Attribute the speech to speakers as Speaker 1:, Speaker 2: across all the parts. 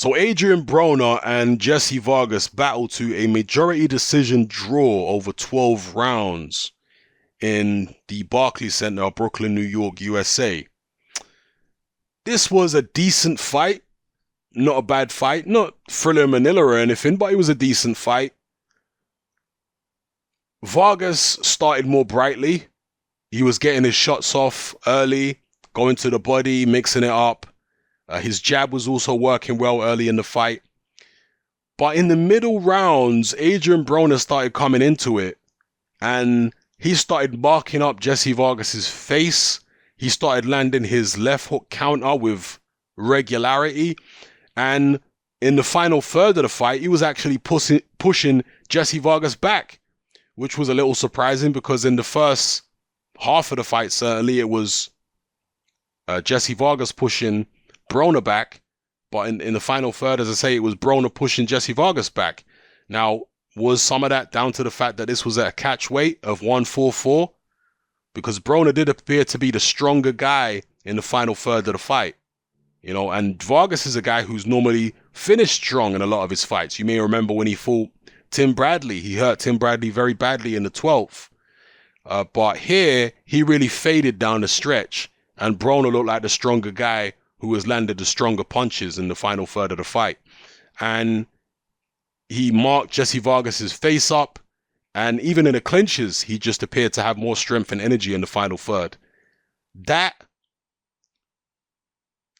Speaker 1: So Adrien Broner and Jessie Vargas battled to a majority decision draw over 12 rounds in the Barclays Center, Brooklyn, New York, USA. This was a decent fight, not a bad fight, not Thriller Manila or anything, but it was a decent fight. Vargas started more brightly. He was getting his shots off early, going to the body, mixing it up. His jab was also working well early in the fight. But in the middle rounds, Adrien Broner started coming into it. And he started marking up Jessie Vargas's face. He started landing his left hook counter with regularity. And in the final third of the fight, he was actually pushing Jessie Vargas back, which was a little surprising because in the first half of the fight, certainly, it was Jessie Vargas pushing Broner back, but in the final third, as I say, it was Broner pushing Jessie Vargas back. Now, was some of that down to the fact that this was at a catch weight of 144? Because Broner did appear to be the stronger guy in the final third of the fight. You know, and Vargas is a guy who's normally finished strong in a lot of his fights. You may remember when he fought Tim Bradley. He hurt Tim Bradley very badly in the 12th. But here, he really faded down the stretch, and Broner looked like the stronger guy who has landed the stronger punches in the final third of the fight. And he marked Jessie Vargas's face up, and even in the clinches, he just appeared to have more strength and energy in the final third. That,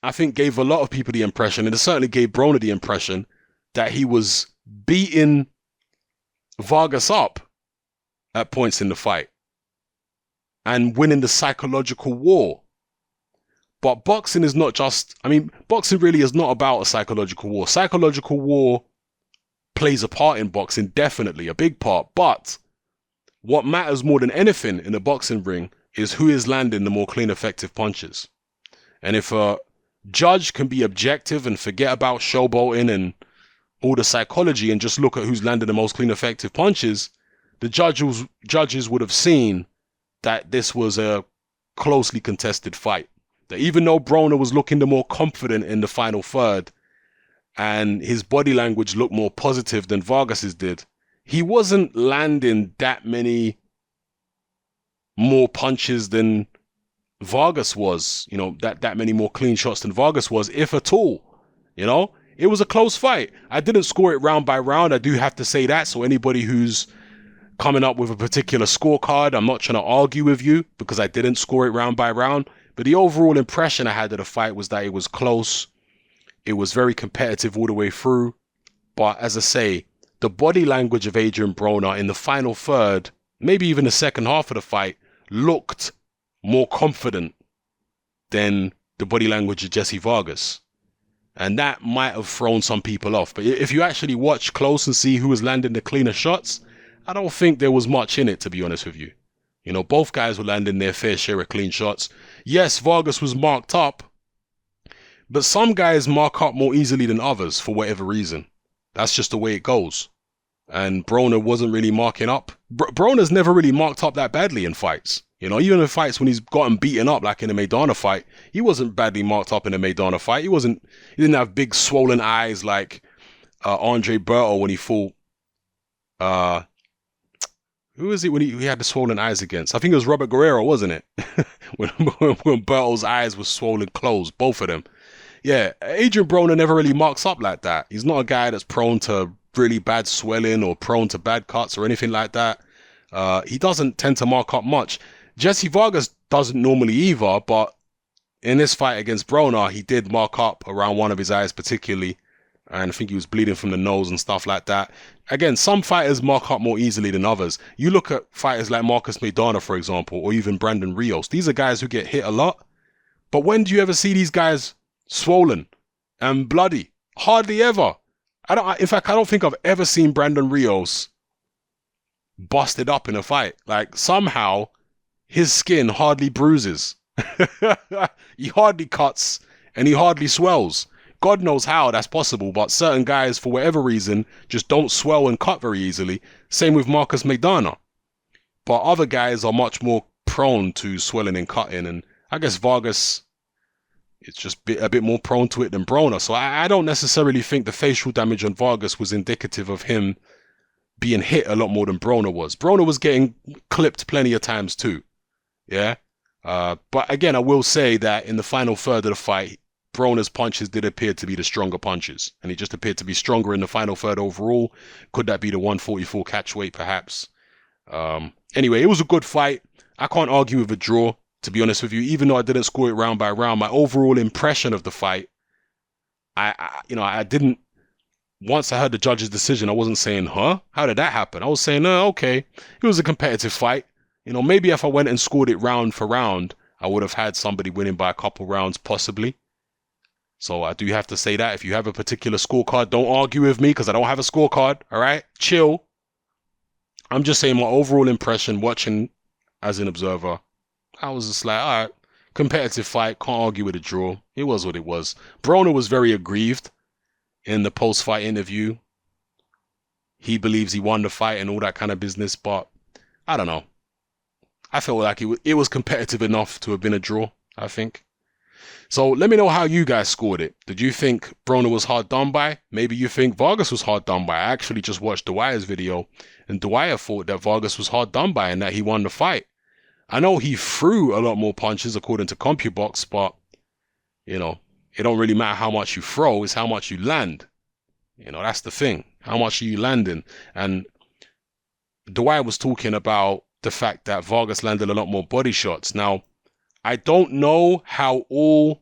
Speaker 1: I think, gave a lot of people the impression, and it certainly gave Broner the impression, that he was beating Vargas up at points in the fight and winning the psychological war. But boxing is not just, boxing really is not about a psychological war. Psychological war plays a part in boxing, definitely, a big part. But what matters more than anything in a boxing ring is who is landing the more clean, effective punches. And if a judge can be objective and forget about showboating and all the psychology and just look at who's landing the most clean, effective punches, the judges would have seen that this was a closely contested fight. That even though Broner was looking the more confident in the final third and his body language looked more positive than Vargas's did, he wasn't landing that many more punches than Vargas was, you know, that many more clean shots than Vargas was, if at all. You know, it was a close fight. I didn't score it round by round. I do have to say that. So anybody who's coming up with a particular scorecard, I'm not trying to argue with you because I didn't score it round by round. But the overall impression I had of the fight was that it was close. It was very competitive all the way through. But as I say, the body language of Adrien Broner in the final third, maybe even the second half of the fight, looked more confident than the body language of Jessie Vargas. And that might have thrown some people off. But if you actually watch close and see who was landing the cleaner shots, I don't think there was much in it, to be honest with you. You know, both guys were landing their fair share of clean shots. Yes, Vargas was marked up, but some guys mark up more easily than others for whatever reason. That's just the way it goes. And Broner wasn't really marking up. Broner's never really marked up that badly in fights. You know, even in fights when he's gotten beaten up, like in the Maidana fight, he wasn't badly marked up in the Maidana fight. He didn't have big swollen eyes like Andre Berto when he fought who is it when he had the swollen eyes against? I think it was Robert Guerrero, wasn't it? when Berto's eyes were swollen closed, both of them. Yeah, Adrien Broner never really marks up like that. He's not a guy that's prone to really bad swelling or prone to bad cuts or anything like that. He doesn't tend to mark up much. Jessie Vargas doesn't normally either, but in this fight against Broner, he did mark up around one of his eyes particularly. And I think he was bleeding from the nose and stuff like that. Again, some fighters mark up more easily than others. You look at fighters like Marcus Maidana, for example, or even Brandon Rios. These are guys who get hit a lot. But when do you ever see these guys swollen and bloody? Hardly ever. In fact, I don't think I've ever seen Brandon Rios busted up in a fight. Like, somehow, his skin hardly bruises. He hardly cuts and he hardly swells. God knows how that's possible, but certain guys, for whatever reason, just don't swell and cut very easily. Same with Marcus Maidana. But other guys are much more prone to swelling and cutting, and I guess Vargas It's just a bit more prone to it than Broner. So I don't necessarily think the facial damage on Vargas was indicative of him being hit a lot more than Broner was. Broner was getting clipped plenty of times too. Yeah. But again, I will say that in the final third of the fight, Broner's punches did appear to be the stronger punches. And he just appeared to be stronger in the final third overall. Could that be the 144 catch weight, perhaps? Anyway, it was a good fight. I can't argue with a draw, to be honest with you. Even though I didn't score it round by round, my overall impression of the fight, I didn't. Once I heard the judge's decision, I wasn't saying, huh? How did that happen? I was saying, okay, it was a competitive fight. Maybe if I went and scored it round for round, I would have had somebody winning by a couple rounds, possibly. So I do have to say that. If you have a particular scorecard, don't argue with me because I don't have a scorecard, all right? Chill. I'm just saying my overall impression watching as an observer, I was just like, all right, competitive fight, can't argue with a draw. It was what it was. Broner was very aggrieved in the post-fight interview. He believes he won the fight and all that kind of business, but I don't know. I felt like it was competitive enough to have been a draw, I think. So let me know how you guys scored it. Did you think Broner was hard done by? Maybe you think Vargas was hard done by. I actually just watched Dwyer's video, and Dwyer thought that Vargas was hard done by and that he won the fight. I know he threw a lot more punches according to CompuBox, but, it don't really matter how much you throw, it's how much you land. That's the thing. How much are you landing? And Dwyer was talking about the fact that Vargas landed a lot more body shots. Now, I don't know how all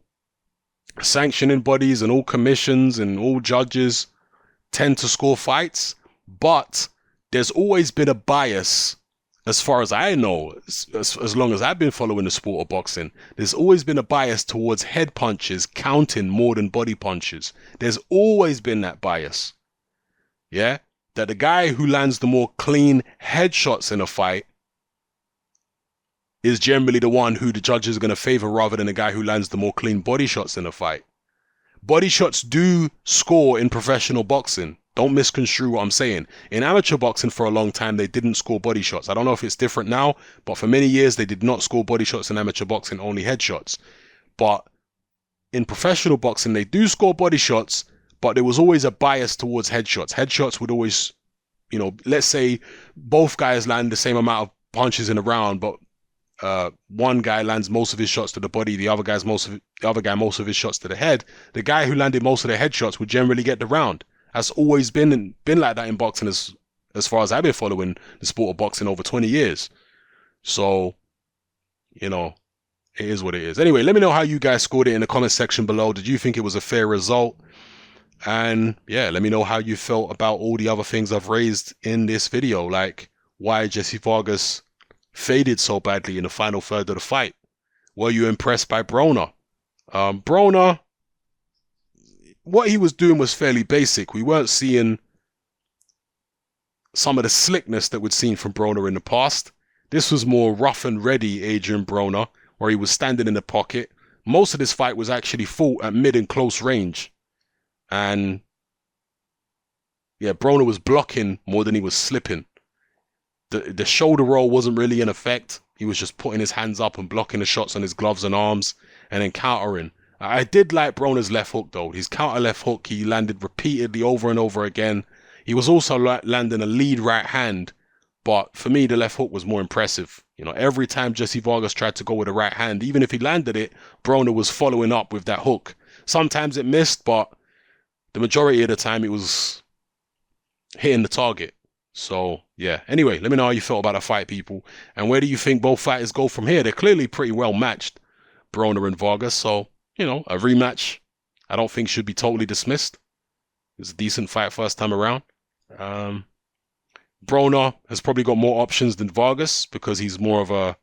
Speaker 1: sanctioning bodies and all commissions and all judges tend to score fights, but there's always been a bias, as far as I know, as long as I've been following the sport of boxing, there's always been a bias towards head punches counting more than body punches. There's always been that bias. Yeah? That the guy who lands the more clean headshots in a fight is generally the one who the judges are going to favor rather than the guy who lands the more clean body shots in a fight. Body shots do score in professional boxing. Don't misconstrue what I'm saying. In amateur boxing for a long time, they didn't score body shots. I don't know if it's different now, but for many years, they did not score body shots in amateur boxing, only headshots. But in professional boxing, they do score body shots, but there was always a bias towards headshots. Headshots would always, let's say both guys land the same amount of punches in a round, but one guy lands most of his shots to the body, the other guy most of his shots to the head. The guy who landed most of the headshots would generally get the round. That's always been like that in boxing as far as I've been following the sport of boxing over 20 years. So, it is what it is. Anyway, let me know how you guys scored it in the comment section below. Did you think it was a fair result? And yeah, let me know how you felt about all the other things I've raised in this video, like why Jessie Vargas faded so badly in the final third of the fight. Were you impressed by Broner? Broner, what he was doing was fairly basic. We weren't seeing some of the slickness that we'd seen from Broner in the past. This was more rough and ready Adrien Broner, where he was standing in the pocket. Most of this fight was actually fought at mid and close range. And yeah, Broner was blocking more than he was slipping. The shoulder roll wasn't really in effect. He was just putting his hands up and blocking the shots on his gloves and arms and then countering. I did like Broner's left hook though. His counter left hook, he landed repeatedly over and over again. He was also landing a lead right hand, but for me, the left hook was more impressive. Every time Jessie Vargas tried to go with a right hand, even if he landed it, Broner was following up with that hook. Sometimes it missed, but the majority of the time it was hitting the target. So, yeah. Anyway, let me know how you felt about the fight, people. And where do you think both fighters go from here? They're clearly pretty well matched, Broner and Vargas. So, a rematch I don't think should be totally dismissed. It was a decent fight first time around. Broner has probably got more options than Vargas because he's more of a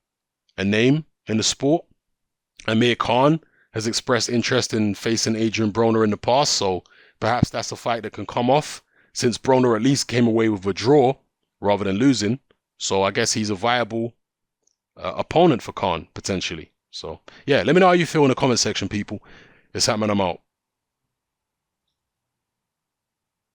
Speaker 1: name in the sport. Amir Khan has expressed interest in facing Adrien Broner in the past, so perhaps that's a fight that can come off, since Broner at least came away with a draw rather than losing. So I guess he's a viable opponent for Khan, potentially. So yeah, let me know how you feel in the comment section, people. It's happening, I'm out.